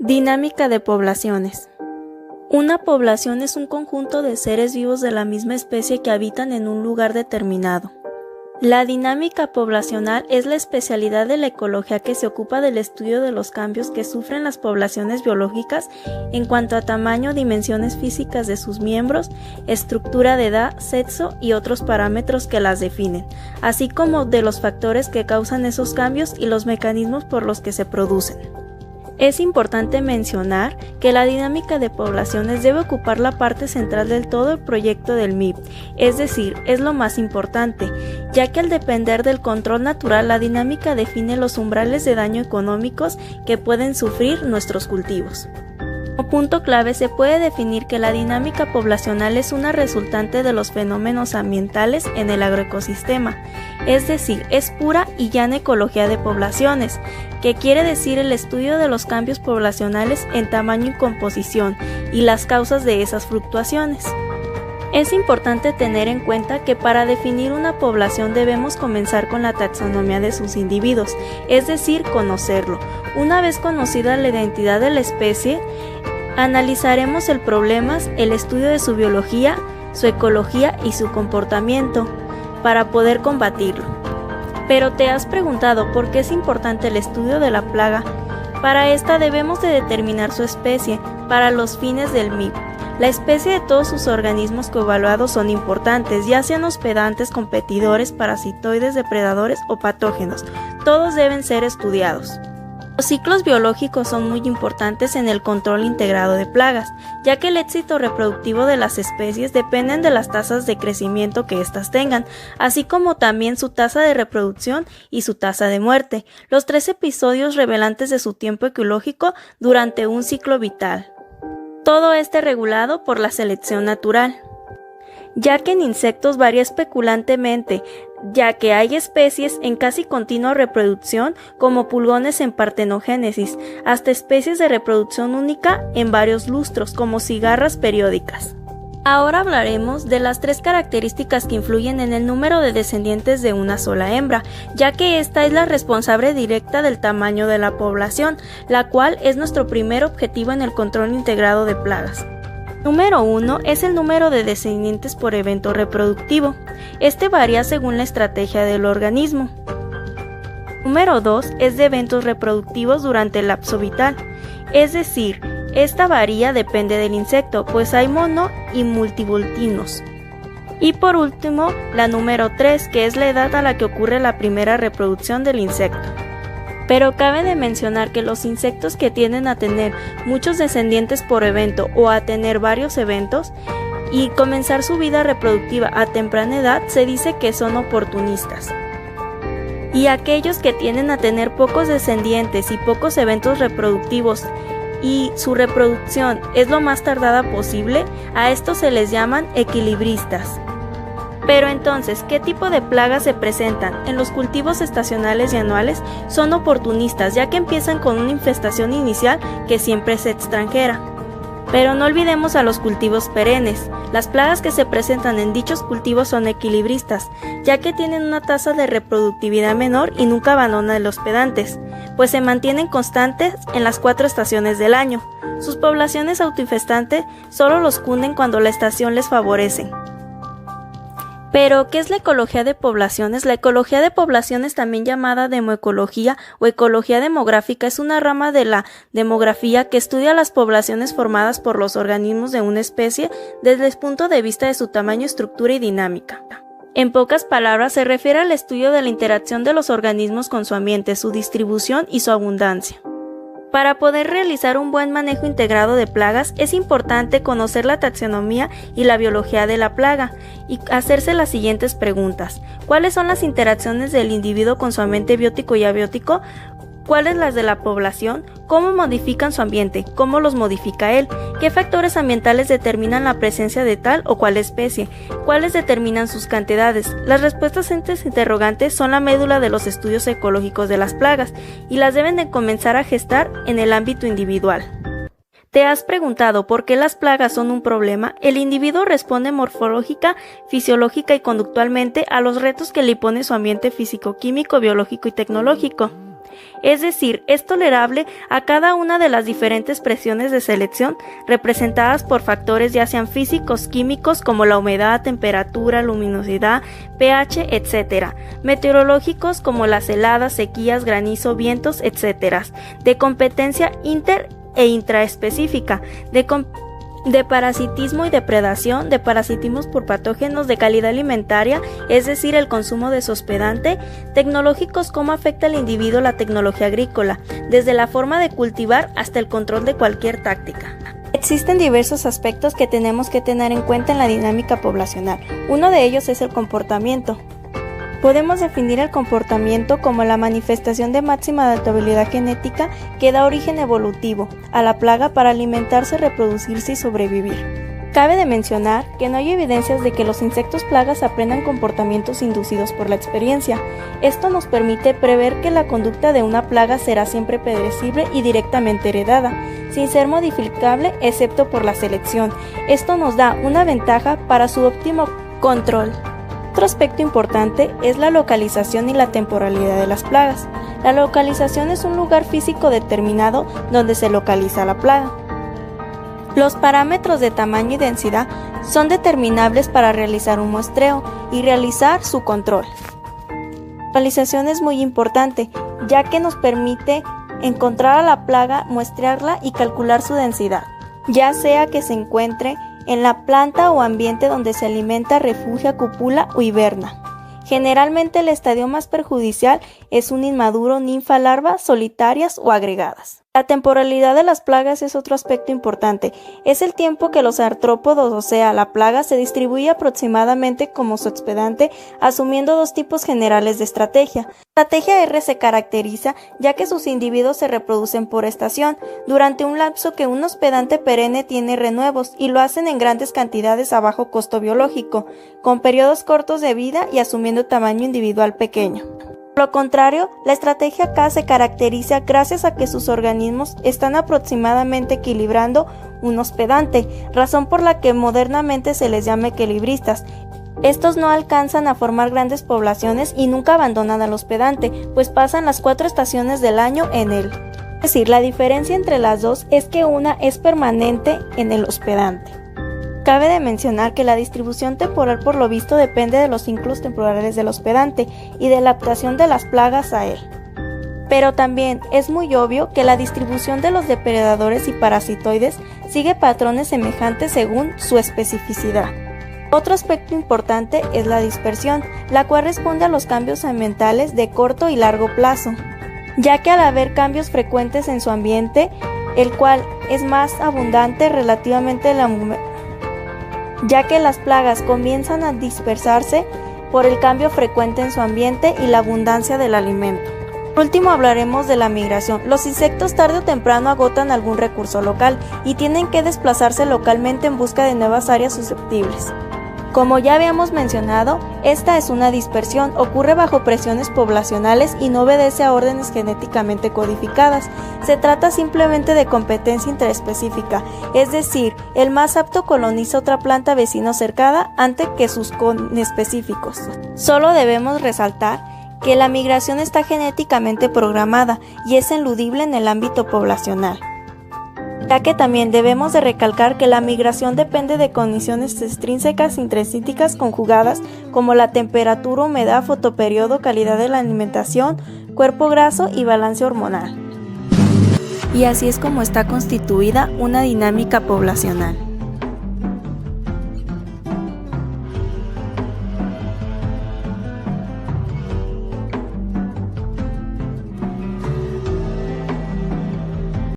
Dinámica de poblaciones. Una población es un conjunto de seres vivos de la misma especie que habitan en un lugar determinado. La dinámica poblacional es la especialidad de la ecología que se ocupa del estudio de los cambios que sufren las poblaciones biológicas en cuanto a tamaño, dimensiones físicas de sus miembros, estructura de edad, sexo y otros parámetros que las definen, así como de los factores que causan esos cambios y los mecanismos por los que se producen. Es importante mencionar que la dinámica de poblaciones debe ocupar la parte central del todo el proyecto del MIP, es decir, es lo más importante, ya que al depender del control natural, la dinámica define los umbrales de daño económicos que pueden sufrir nuestros cultivos. Como punto clave se puede definir que la dinámica poblacional es una resultante de los fenómenos ambientales en el agroecosistema, es decir, es pura y llana ecología de poblaciones, que quiere decir el estudio de los cambios poblacionales en tamaño y composición y las causas de esas fluctuaciones. Es importante tener en cuenta que para definir una población debemos comenzar con la taxonomía de sus individuos, es decir, conocerlo. Una vez conocida la identidad de la especie, analizaremos el problema, el estudio de su biología, su ecología y su comportamiento, para poder combatirlo. Pero te has preguntado por qué es importante el estudio de la plaga. Para esta debemos de determinar su especie, para los fines del MIP. La especie de todos sus organismos coevaluados son importantes, ya sean hospedantes, competidores, parasitoides, depredadores o patógenos. Todos deben ser estudiados. Los ciclos biológicos son muy importantes en el control integrado de plagas, ya que el éxito reproductivo de las especies dependen de las tasas de crecimiento que éstas tengan, así como también su tasa de reproducción y su tasa de muerte, los 3 episodios revelantes de su tiempo ecológico durante un ciclo vital. Todo regulado por la selección natural. Ya que en insectos varía especulantemente, ya que hay especies en casi continua reproducción como pulgones en partenogénesis, hasta especies de reproducción única en varios lustros como cigarras periódicas. Ahora hablaremos de las 3 características que influyen en el número de descendientes de una sola hembra, ya que esta es la responsable directa del tamaño de la población, la cual es nuestro primer objetivo en el control integrado de plagas. Número 1 es el número de descendientes por evento reproductivo. Este varía según la estrategia del organismo. Número 2 es de eventos reproductivos durante el lapso vital, es decir, esta varía depende del insecto, pues hay mono y multivoltinos. Y por último, la número 3, que es la edad a la que ocurre la primera reproducción del insecto. Pero cabe de mencionar que los insectos que tienden a tener muchos descendientes por evento o a tener varios eventos y comenzar su vida reproductiva a temprana edad se dice que son oportunistas. Y aquellos que tienden a tener pocos descendientes y pocos eventos reproductivos y su reproducción es lo más tardada posible, a estos se les llaman equilibristas. Pero entonces, ¿qué tipo de plagas se presentan? En los cultivos estacionales y anuales son oportunistas, ya que empiezan con una infestación inicial que siempre es extranjera. Pero no olvidemos a los cultivos perennes. Las plagas que se presentan en dichos cultivos son equilibristas, ya que tienen una tasa de reproductividad menor y nunca abandonan el hospedantes, pues se mantienen constantes en las 4 estaciones del año. Sus poblaciones autoinfestantes solo los cunden cuando la estación les favorece. Pero, ¿qué es la ecología de poblaciones? La ecología de poblaciones, también llamada demoecología o ecología demográfica, es una rama de la demografía que estudia las poblaciones formadas por los organismos de una especie desde el punto de vista de su tamaño, estructura y dinámica. En pocas palabras, se refiere al estudio de la interacción de los organismos con su ambiente, su distribución y su abundancia. Para poder realizar un buen manejo integrado de plagas, es importante conocer la taxonomía y la biología de la plaga y hacerse las siguientes preguntas. ¿Cuáles son las interacciones del individuo con su ambiente biótico y abiótico? ¿Cuáles las de la población? ¿Cómo modifican su ambiente? ¿Cómo los modifica él? ¿Qué factores ambientales determinan la presencia de tal o cual especie? ¿Cuáles determinan sus cantidades? Las respuestas a estas interrogantes son la médula de los estudios ecológicos de las plagas y las deben de comenzar a gestar en el ámbito individual. ¿Te has preguntado por qué las plagas son un problema? El individuo responde morfológica, fisiológica y conductualmente a los retos que le impone su ambiente físico-químico, biológico y tecnológico. es decir, es tolerable a cada una de las diferentes presiones de selección representadas por factores ya sean físicos, químicos como la humedad, temperatura, luminosidad, pH, etc., meteorológicos como las heladas, sequías, granizo, vientos, etc., de competencia inter e intraespecífica, de parasitismo y depredación, de parasitismos por patógenos, de calidad alimentaria, es decir, el consumo de su hospedante, tecnológicos, cómo afecta al individuo la tecnología agrícola, desde la forma de cultivar hasta el control de cualquier táctica. Existen diversos aspectos que tenemos que tener en cuenta en la dinámica poblacional. Uno de ellos es el comportamiento. Podemos definir el comportamiento como la manifestación de máxima adaptabilidad genética que da origen evolutivo a la plaga para alimentarse, reproducirse y sobrevivir. Cabe de mencionar que no hay evidencias de que los insectos plagas aprendan comportamientos inducidos por la experiencia. Esto nos permite prever que la conducta de una plaga será siempre predecible y directamente heredada, sin ser modificable excepto por la selección. Esto nos da una ventaja para su óptimo control. Otro aspecto importante es la localización y la temporalidad de las plagas. La localización es un lugar físico determinado donde se localiza la plaga. Los parámetros de tamaño y densidad son determinables para realizar un muestreo y realizar su control. La localización es muy importante, ya que nos permite encontrar a la plaga, muestrearla y calcular su densidad, ya sea que se encuentre en la planta o ambiente donde se alimenta, refugia, copula o hiberna. Generalmente el estadio más perjudicial es un inmaduro, ninfa, larva, solitarias o agregadas. La temporalidad de las plagas es otro aspecto importante. Es el tiempo que los artrópodos, o sea, la plaga, se distribuye aproximadamente como su hospedante, asumiendo dos tipos generales de estrategia. La estrategia R se caracteriza ya que sus individuos se reproducen por estación, durante un lapso que un hospedante perenne tiene renuevos, y lo hacen en grandes cantidades a bajo costo biológico, con periodos cortos de vida y asumiendo tamaño individual pequeño. Por lo contrario, la estrategia K se caracteriza gracias a que sus organismos están aproximadamente equilibrando un hospedante, razón por la que modernamente se les llama equilibristas. Estos no alcanzan a formar grandes poblaciones y nunca abandonan al hospedante, pues pasan las 4 estaciones del año en él. Es decir, la diferencia entre las dos es que una es permanente en el hospedante. Cabe de mencionar que la distribución temporal por lo visto depende de los ciclos temporales del hospedante y de la adaptación de las plagas a él. Pero también es muy obvio que la distribución de los depredadores y parasitoides sigue patrones semejantes según su especificidad. Otro aspecto importante es la dispersión, la cual responde a los cambios ambientales de corto y largo plazo, ya que al haber cambios frecuentes en su ambiente, el cual es más abundante relativamente ya que las plagas comienzan a dispersarse por el cambio frecuente en su ambiente y la abundancia del alimento. Por último, hablaremos de la migración. Los insectos tarde o temprano agotan algún recurso local y tienen que desplazarse localmente en busca de nuevas áreas susceptibles. Como ya habíamos mencionado, esta es una dispersión, ocurre bajo presiones poblacionales y no obedece a órdenes genéticamente codificadas. Se trata simplemente de competencia intraespecífica, es decir, el más apto coloniza otra planta vecina cercana antes que sus conespecíficos. Solo debemos resaltar que la migración está genéticamente programada y es eludible en el ámbito poblacional, ya que también debemos de recalcar que la migración depende de condiciones extrínsecas e intrínsecas conjugadas como la temperatura, humedad, fotoperiodo, calidad de la alimentación, cuerpo graso y balance hormonal. Y así es como está constituida una dinámica poblacional.